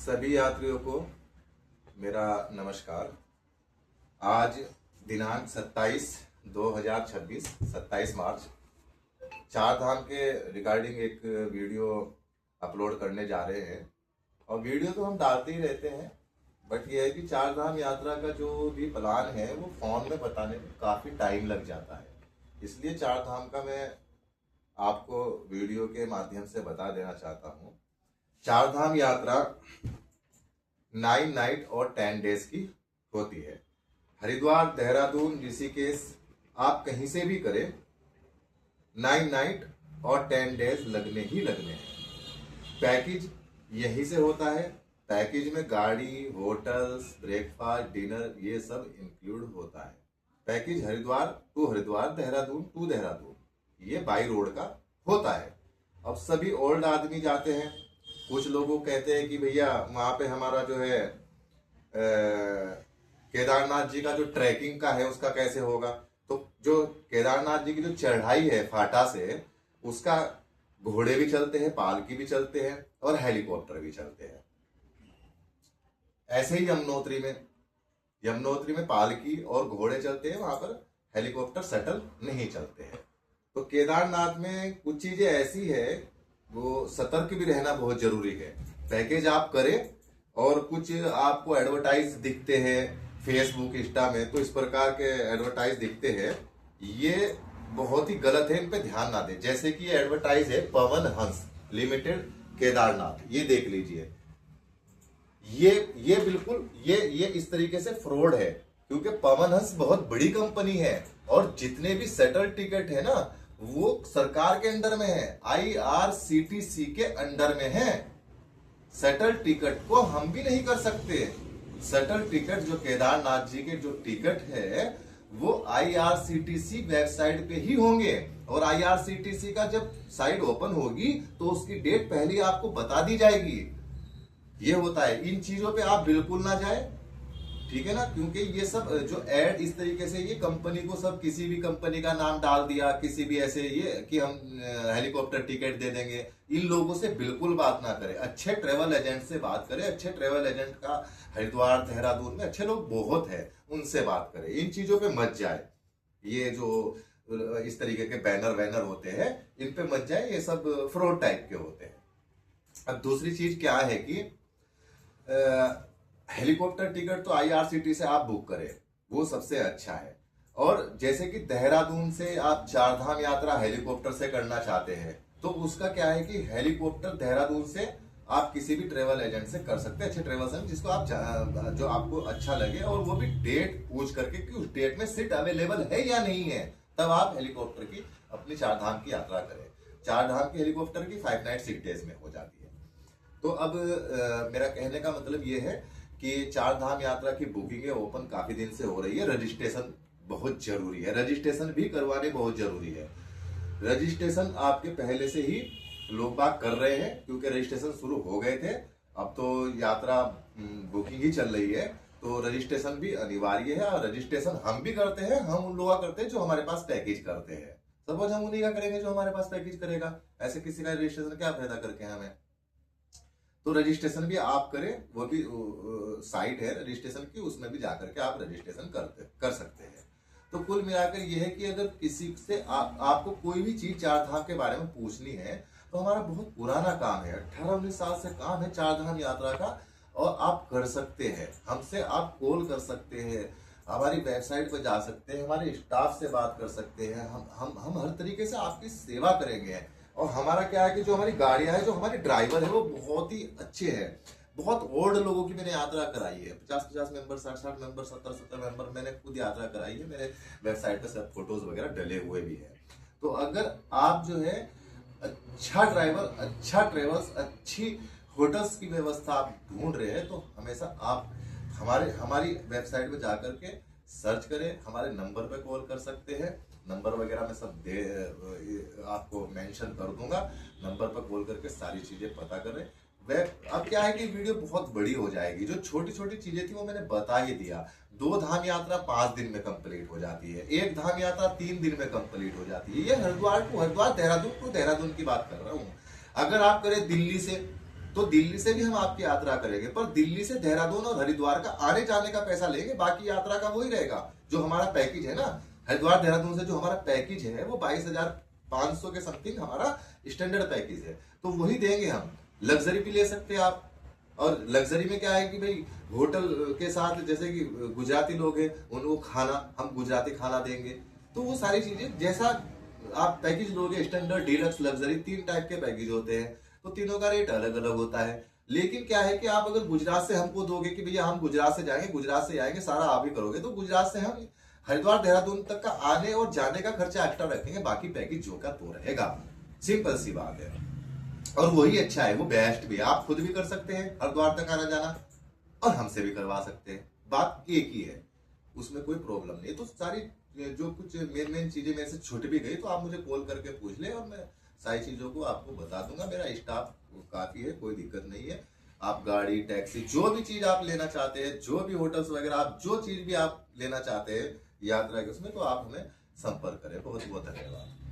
सभी यात्रियों को मेरा नमस्कार। आज दिनांक 27 मार्च चार धाम के रिगार्डिंग एक वीडियो अपलोड करने जा रहे हैं। और वीडियो तो हम डालते ही रहते हैं, बट ये है कि चार धाम यात्रा का जो भी प्लान है वो फोन में बताने में काफ़ी टाइम लग जाता है। इसलिए चार धाम का मैं आपको वीडियो के माध्यम से बता देना चाहता हूँ। चार धाम यात्रा 9 नाइट और 10 डेज की होती है। हरिद्वार, देहरादून, ऋषिकेश आप कहीं से भी करें, 9 नाइट और 10 डेज लगने ही लगने हैं। पैकेज यहीं से होता है। पैकेज में गाड़ी, होटल्स, ब्रेकफास्ट, डिनर ये सब इंक्लूड होता है। Package Haridwar to Haridwar, Dehradun to Dehradun, ये बाई रोड का होता है। अब सभी ओल्ड आदमी जाते हैं। कुछ लोगों कहते हैं कि भैया वहां पे हमारा जो है केदारनाथ जी का जो ट्रैकिंग का है उसका कैसे होगा। तो जो केदारनाथ जी की जो चढ़ाई है फाटा से, उसका घोड़े भी चलते हैं, पालकी भी चलते हैं और हेलीकॉप्टर भी चलते हैं। ऐसे ही यमुनोत्री में पालकी और घोड़े चलते हैं, वहां पर हेलीकॉप्टर शटल नहीं चलते हैं। तो केदारनाथ में कुछ चीजें ऐसी है, वो सतर्क भी रहना बहुत जरूरी है। पैकेज आप करें और कुछ आपको एडवर्टाइज दिखते हैं फेसबुक, इंस्टा में, तो इस प्रकार के एडवर्टाइज दिखते हैं, ये बहुत ही गलत है। इन पे ध्यान ना दें। जैसे कि ये एडवर्टाइज है पवन हंस लिमिटेड केदारनाथ, ये देख लीजिए। ये बिल्कुल ये इस तरीके से फ्रॉड है, क्योंकि पवन हंस बहुत बड़ी कंपनी है और जितने भी सेटल टिकट है ना वो सरकार के अंडर में है, IRCTC के अंडर में है। सेटल टिकट को हम भी नहीं कर सकते। सेटल टिकट जो केदारनाथ जी के जो टिकट है वो IRCTC वेबसाइट पे ही होंगे, और IRCTC का जब साइट ओपन होगी तो उसकी डेट पहले ही आपको बता दी जाएगी। ये होता है। इन चीजों पे आप बिल्कुल ना जाए, ठीक है ना, क्योंकि ये सब जो एड इस तरीके से, ये कंपनी को सब किसी भी कंपनी का नाम डाल दिया, किसी भी ऐसे ये कि हम हेलीकॉप्टर टिकट दे देंगे। इन लोगों से बिल्कुल बात ना करें। अच्छे ट्रेवल एजेंट से बात करें। अच्छे ट्रेवल एजेंट का हरिद्वार, देहरादून में अच्छे लोग बहुत है, उनसे बात करें। इन चीजों पे मत जाए। ये जो इस तरीके के बैनर होते हैं, इन पे मत जाए। ये सब फ्रॉड टाइप के होते हैं। अब दूसरी चीज क्या है कि हेलीकॉप्टर टिकट तो IRCTC से आप बुक करें, वो सबसे अच्छा है। और जैसे कि देहरादून से आप चार धाम यात्रा हेलीकॉप्टर से करना चाहते हैं, तो उसका क्या है कि हेलीकॉप्टर देहरादून से आप किसी भी ट्रेवल एजेंट से कर सकते हैं, अच्छे ट्रेवल एजेंट जिसको आप जो आपको अच्छा लगे, और वो भी डेट पूछ करके कि उस डेट में सीट अवेलेबल है या नहीं है, तब आप हेलीकॉप्टर की अपनी चार धाम की यात्रा करें। चार धाम की हेलीकॉप्टर की 5 नाइट 6 डेज में हो जाती है। तो अब मेरा कहने का मतलब ये है कि चार धाम यात्रा की बुकिंग ओपन काफी दिन से हो रही है। रजिस्ट्रेशन बहुत जरूरी है, रजिस्ट्रेशन भी करवाने बहुत जरूरी है। रजिस्ट्रेशन आपके पहले से ही लोग बाग कर रहे हैं, क्योंकि रजिस्ट्रेशन शुरू हो गए थे। अब तो यात्रा बुकिंग ही चल रही है, तो रजिस्ट्रेशन भी अनिवार्य है। और रजिस्ट्रेशन हम भी करते हैं, हम उन लोगों का करते हैं जो हमारे पास पैकेज करते हैं। सपोज हम उन्हीं का करेंगे जो हमारे पास पैकेज करेगा, ऐसे किसी का रजिस्ट्रेशन क्या फायदा करके हमें। तो रजिस्ट्रेशन भी आप करें, वो भी साइट है रजिस्ट्रेशन की, उसमें भी जाकर के आप रजिस्ट्रेशन कर सकते हैं। तो कुल मिलाकर ये है कि अगर किसी से आपको कोई भी चीज चार धाम के बारे में पूछनी है, तो हमारा बहुत पुराना काम है, 18-19 साल से काम है चार धाम यात्रा का, और आप कर सकते हैं। हमसे आप कॉल कर सकते हैं, हमारी वेबसाइट पर जा सकते हैं, हमारे स्टाफ से बात कर सकते हैं। हम हर तरीके से आपकी सेवा करेंगे। और हमारा क्या है कि जो हमारी गाड़ियां है, जो हमारे ड्राइवर है, वो बहुत ही अच्छे हैं। बहुत ओल्ड लोगों की मैंने यात्रा कराई है, 50-50 मेंबर, 60-60 मेंबर, 70-70 मेंबर, मैंने खुद यात्रा कराई है। मेरे वेबसाइट पे सब फोटोज वगैरह डले हुए भी है। तो अगर आप जो है अच्छा ड्राइवर, अच्छा ट्रेवल्स, अच्छी होटल्स की व्यवस्था आप ढूंढ रहे हैं, तो हमेशा आप हमारी वेबसाइट पे जाकर के सर्च करें। हमारे नंबर पे कॉल कर सकते हैं। नंबर वगैरह मैं सब आपको मेंशन कर दूंगा। नंबर पर कॉल करके सारी चीजें पता करें। अब क्या है कि वीडियो बहुत बड़ी हो जाएगी। जो छोटी छोटी चीजें थी वो मैंने बता ही दिया। 2 धाम यात्रा 5 दिन में कंप्लीट हो जाती है, 1 धाम यात्रा 3 दिन में कंप्लीट हो जाती है। ये हरिद्वार टू हरिद्वार, देहरादून टू देहरादून की बात कर रहा हूँ। अगर आप करें दिल्ली से, तो दिल्ली से भी हम आपकी यात्रा करेंगे, पर दिल्ली से देहरादून और हरिद्वार का आने जाने का पैसा लेंगे, बाकी यात्रा का वही रहेगा। जो हमारा पैकेज है ना, हरिद्वार देहरादून से जो हमारा पैकेज है वो 22,500 के समथिंग हमारा स्टैंडर्ड पैकेज है, तो वही देंगे हम। लग्जरी भी ले सकते हैं आप, और लग्जरी में क्या है कि भाई होटल के साथ, जैसे कि गुजराती लोग हैं उनको खाना, हम गुजराती खाना देंगे। तो वो सारी चीजें जैसा आप पैकेज लोगे, स्टैंडर्ड, डीलक्स, लग्जरी, 3 टाइप के पैकेज होते हैं, तो तीनों का रेट अलग अलग होता है। लेकिन क्या है कि आप अगर गुजरात से हमको दोगे कि भैया हम गुजरात से जाएंगे, गुजरात से आएंगे, सारा आप ही करोगे, तो गुजरात से हम हरिद्वार देहरादून तक का आने और जाने का खर्चा एक्स्ट्रा रखेंगे, बाकी पैकेज जो का तो रहेगा। सिंपल सी बात है, और वही अच्छा है, वो बेस्ट भी है। आप खुद भी कर सकते हैं हरिद्वार तक आना जाना, और हमसे भी करवा सकते हैं, बात एक ही है, उसमें कोई प्रॉब्लम नहीं है। तो सारी जो कुछ मेन चीजें मेरे से छूट भी गई तो आप मुझे कॉल करके पूछ ले, और मैं सारी चीजों को आपको बता दूंगा। मेरा स्टाफ काफी है, कोई दिक्कत नहीं है। आप गाड़ी, टैक्सी, जो भी चीज आप लेना चाहते हैं, जो भी होटल्स वगैरह, आप जो चीज भी आप लेना चाहते हैं यात्रा के उसमें, तो आप हमें संपर्क करें। बहुत बहुत धन्यवाद।